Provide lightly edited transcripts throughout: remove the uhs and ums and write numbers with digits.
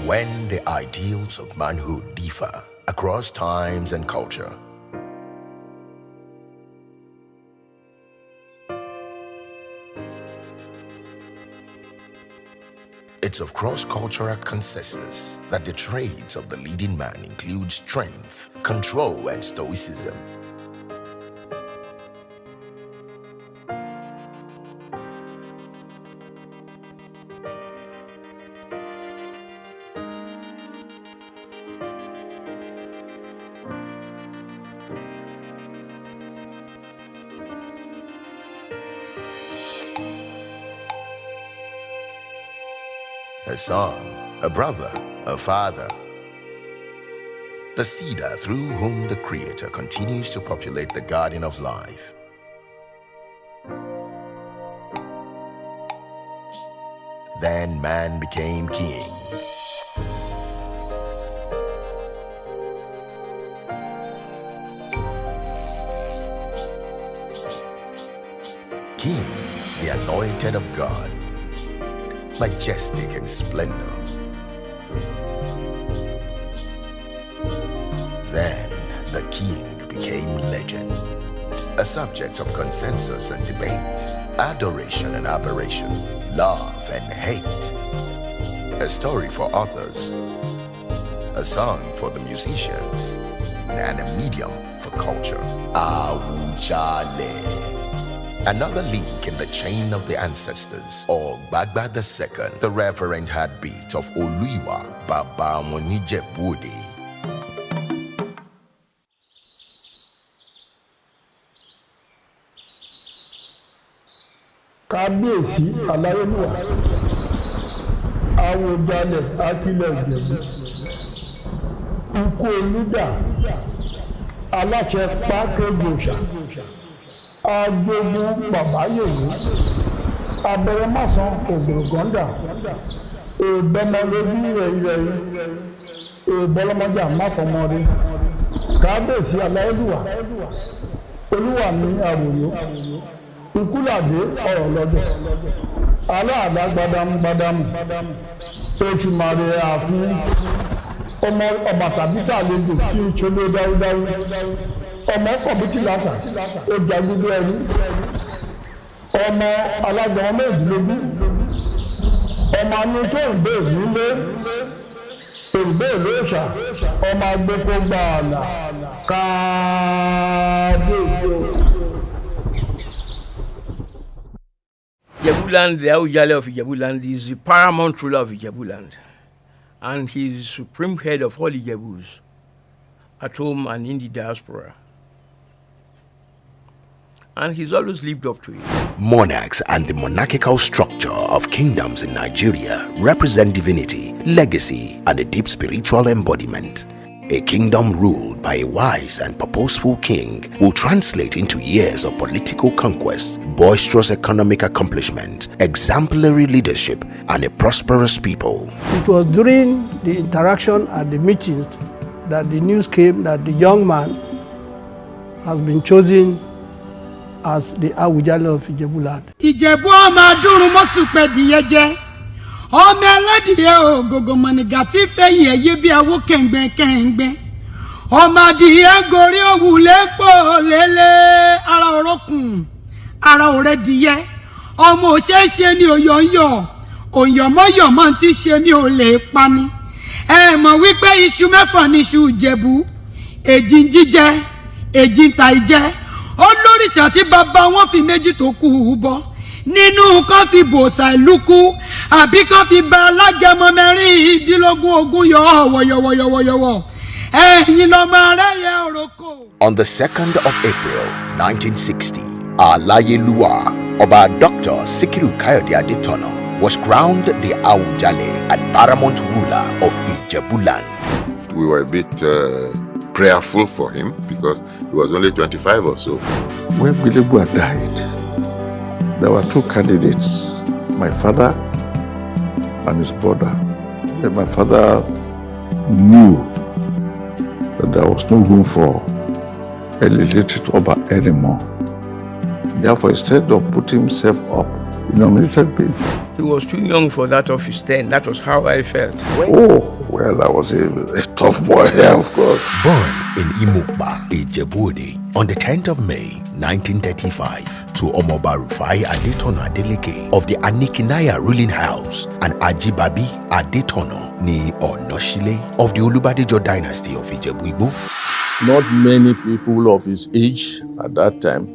When the ideals of manhood differ across times and culture, it's of cross-cultural consensus that the traits of the leading man include strength, control, and stoicism. A son, a brother, a father. The seeder through whom the Creator continues to populate the garden of life. Then man became king. King, the anointed of God, majestic in splendor. Then the king became legend, a subject of consensus and debate, adoration and aberration, love and hate, a story for authors, a song for the musicians, and a medium for culture. Awujale. Another link in the chain of the ancestors, or Gbagba II, the reverent heartbeat of Oluiwa Baba Monijebode. Kábíyèsí aláyélúwà, Awùjalẹ̀ Akílẹ̀ Ìjẹ̀bú, ikú Olúdà, aláṣẹ Pákéjòṣà, agbógun Bàbáyèwé, abẹrẹmásán Ògbòrògọ́ndà, èbẹmọlójú rẹ̀yìnrẹ̀yìn, èbọlọmọjà máfọmọrí. Kábíyèsí aláyélúwà, Olúwa mi àwòyó. Ikúlàdé ọ̀rọ̀ lọ́dọ̀, aláàdá gbadamu, Èṣùmàrè ààfin, ọmọ Ọbàtálá lejò tí ń ṣolé dáúdáú, ọmọ kọ̀bítì lásà, ó jagunlé ẹrú, ọmọ alágbọ̀n méjìlélógún, ọmọ anú tó ń gbé nílé, ègbé lóòṣà, ọmọ agbépo gbààlà, Kábíyèsí. Ijebuland, the Awujale of Ijebuland, is the paramount ruler of Ijebuland, and he is the supreme head of all Ijebus, at home and in the diaspora. And he's always lived up to it. Monarchs and the monarchical structure of kingdoms in Nigeria represent divinity, legacy, and a deep spiritual embodiment. A kingdom ruled by a wise and purposeful king will translate into years of political conquest, boisterous economic accomplishment, exemplary leadership, and a prosperous people. It was during the interaction at the meetings that the news came that the young man has been chosen as the Awujale of Ijebuland. Ìjẹ̀bú ọmọ adúrún mọ́sùpẹ̀ dìyẹ́jẹ́. Ọmọ ẹlẹ́dìyẹ ògògò mọ̀nìgà tí fẹ̀yìn ẹ̀yẹ bí awó kẹ̀ǹgbẹ̀kẹ̀ǹgbẹ̀. Ọmọ adìyẹ gorí òwú lẹ́pọ̀ lélẹ̀ ara òrókùn ara òrẹ́ dìyẹ. Ọmọ òṣèṣe ni òyọ̀yọ̀ òyọ̀mọ́yọ̀mọ́ ti ṣe mi ò lè pani. Ẹ mọ̀ wípé iṣu mẹ́fà ni iṣu Ìjẹ̀bú. Èjì ń jíjẹ, èjì ń ta ìjẹ. Olóríṣà tí bàbá wọn fi méjì tó kú bọ́. Nínú kan fi bòòsà ìlú kú àbí kan fi ba alágẹmọ mẹ́rìndínlógún ogún yọ wọ̀yọ̀wọ̀yọ̀wọ̀yọ̀wọ̀ ẹ̀yin lọ́mọ aráyé òrókò. On the 2nd of April 1960, Alayeluwa, Oba Dr. Sikiru Kayode Adetona, was crowned the Awujale and paramount ruler of Ijebuland. We were a bit prayerful for him because he was only 25 or so. When Bilebua died, there were two candidates, my father and his brother. And my father knew that there was no room for a literate Oba anymore. Therefore, instead of putting himself up nominated me. He was too young for that office then. That was how I felt. Oh, well, I was a tough boy, yeah, of course. Born in Imokba, Ijebu-Ode, on the 10th of May, 1935, to Omoba Rufai Adetona Adeleke of the Anikinaya ruling house and Ajibabi Adetona ni Onoshile of the Olubadejo dynasty of Ijebu-Igbo. Not many people of his age at that time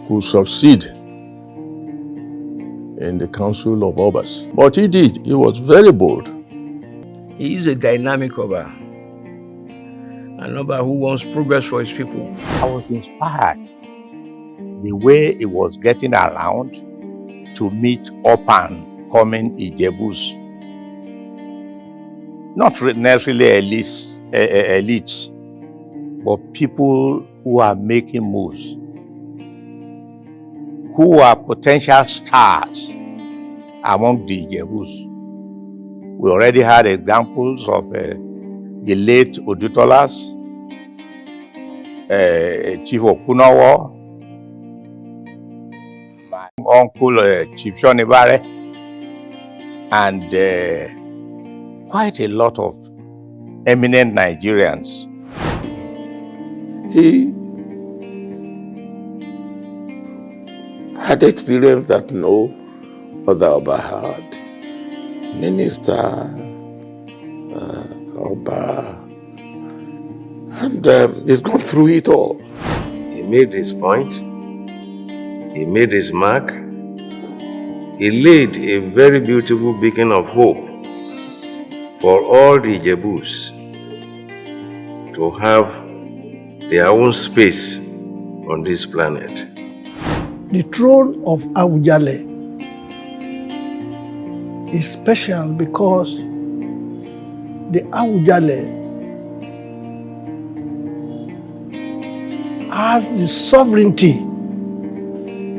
could succeed in the Council of Obas. But he did. He was very bold. He is a dynamic Oba. An Oba who wants progress for his people. I was inspired the way he was getting around to meet up and coming Ijebus. Not necessarily elites, but people who are making moves, who are potential stars among the Ijebus. We already had examples of the late Odutolas, Chief Okunawo, my uncle Chief Shonibare, and quite a lot of eminent Nigerians. He had experience that no other Oba had. Minister, Oba, and he's gone through it all. He made his point, he made his mark, he laid a very beautiful beacon of hope for all the Ijebus to have their own space on this planet. The throne of Awujale is special because the Awujale has the sovereignty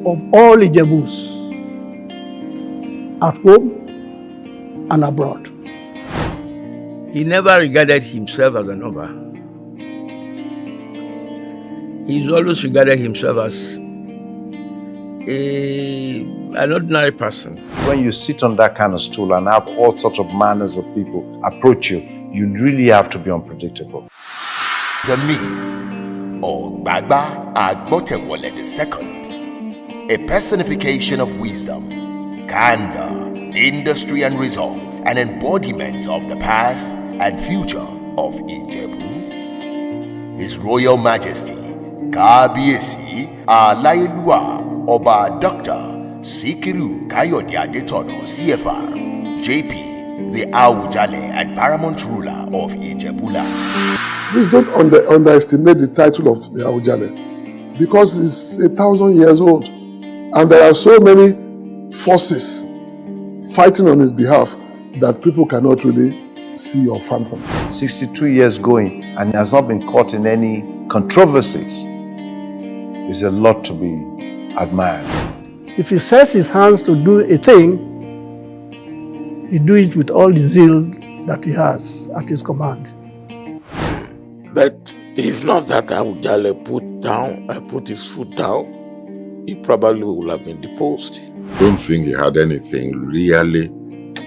of all Ijebus at home and abroad. He never regarded himself as an Oba. He's always regarded himself as an ordinary person. When you sit on that kind of stool and have all sorts of manners of people approach you, you really have to be unpredictable. The myth, or Gbagba Agbotewole II, a personification of wisdom, candor, industry and resolve, an embodiment of the past and future of Ijebu. His Royal Majesty, Kábíyèsí Aláyélúwà Ọba Dr. Sikiru Kayode Adetono CFR, JP, the Awujale and paramount ruler of Ijebuland. Please don't underestimate the title of the Awujale, because it's 1,000 years old, and there are so many forces fighting on his behalf that people cannot really see or fathom. 62 years going and he has not been caught in any controversies. It's a lot to be admired. If he sets his hands to do a thing, he do it with all the zeal that he has at his command. But if not that Awujale put his foot down, he probably would have been deposed. I don't think he had anything really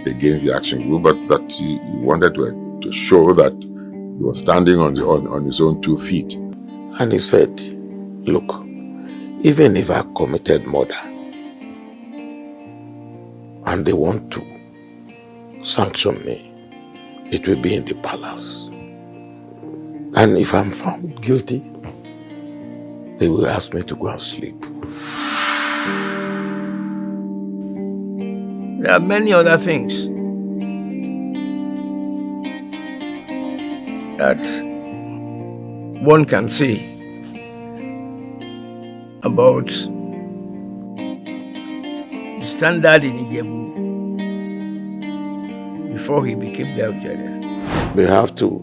against the action group, but that he wanted to show that he was standing on his own 2 feet. And he said, look, even if I committed murder and they want to sanction me, it will be in the palace. And if I'm found guilty, they will ask me to go and sleep. There are many other things that one can say about the standard in Ijebu before he became the Awujale. We have to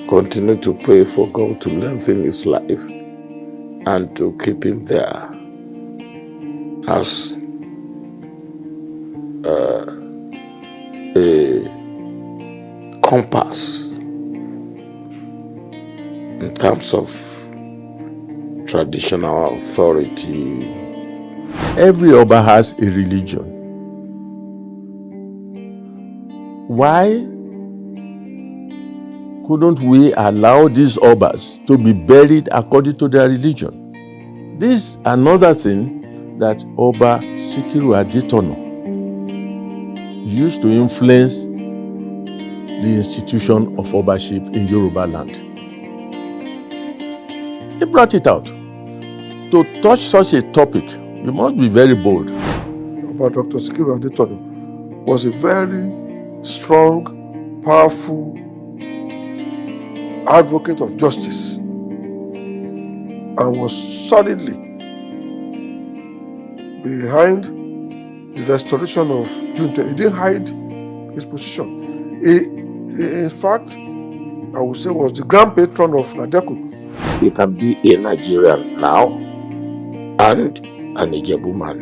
continue to pray for God to lengthen his life and to keep him there as a compass in terms of traditional authority Every Oba has a religion. Why couldn't we allow these Obas to be buried according to their religion? This is another thing that Oba Sikiru Adetono used to influence the institution of Obaship in Yoruba land. He brought it out. To touch such a topic, you must be very bold. Oba Dr. Sikiru Adetono was a very strong, powerful advocate of justice and was solidly behind the restoration of Junta. He didn't hide his position. He, in fact, I would say was the grand patron of Nadeku. You can be a Nigerian now and an Ijebu man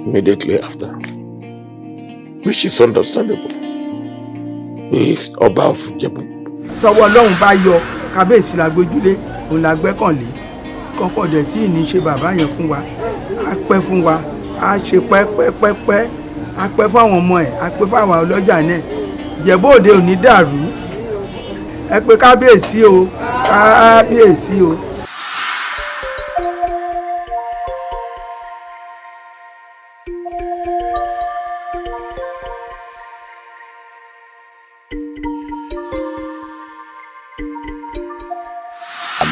immediately after, which is understandable. He is Oba of Ijebu. Tọwọ́ Ọlọ́run bá yọ kábíyèsí la gbójúlé òun la gbẹ́kànlé kọ́kọ́ dẹ̀ tí ì ní ṣe bàbá yẹn fún wa á pẹ́ fún wa á ṣe pẹ́pẹ́pẹ́pẹ́ á pẹ́ fún àwọn ọmọ ẹ̀ á pẹ́ fún àwọn ọlọ́jà náà Ìjẹ̀bú Òde ò ní dàrú ẹ pé kábíyèsí o kábíyèsí o.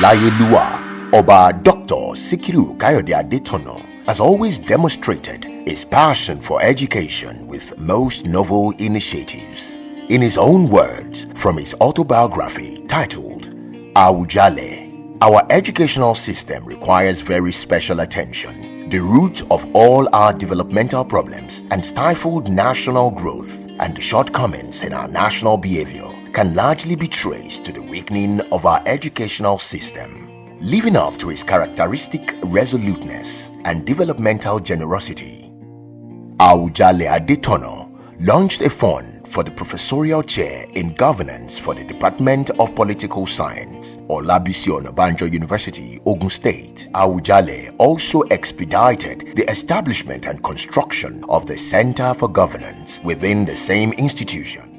Alayeluwa, Oba Dr. Sikiru Kayode Adetono has always demonstrated his passion for education with most novel initiatives. In his own words, from his autobiography titled Awujale, our educational system requires very special attention. The root of all our developmental problems and stifled national growth and the shortcomings in our national behavior can largely be traced to the weakening of our educational system. Living up to his characteristic resoluteness and developmental generosity, Awujale Adetono launched a fund for the professorial chair in governance for the Department of Political Science, Olabisi Onabanjo University, Ogun State. Awujale also expedited the establishment and construction of the Center for Governance within the same institution.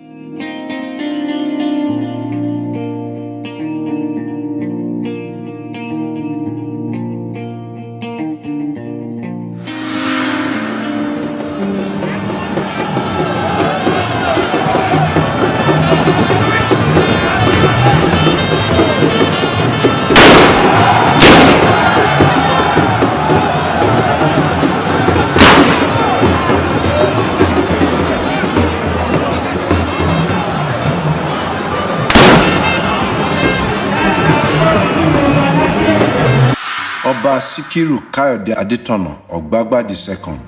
Oba Sikiru Kayode Adetono Ogbagba II.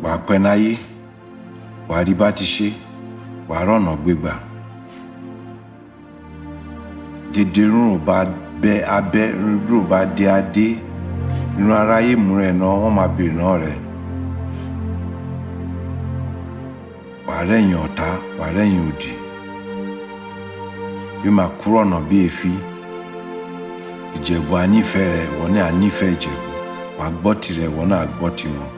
Wà pẹ́ náyé, wà rí bá ti ṣe, wà rọ̀nà gbégbà. Dèdèrún ò bá bẹ́ abẹ́, rúrú ò bá dé adé, inú aráyé mú rẹ̀ náà wọ́n máa bèèrè náà rẹ̀. Wà rẹ̀yìn ọ̀tá, wà rẹ̀yìn òdì. Yóò máa kúrò ọ̀nà bí èéfì. Ìjẹ̀bú a nífẹ̀ẹ́ rẹ̀, wọ́n ní a nífẹ̀ẹ́ Ìjẹ̀bú. Wà gbọ́ tirẹ̀, wọ́n náà gbọ́ tiwọn.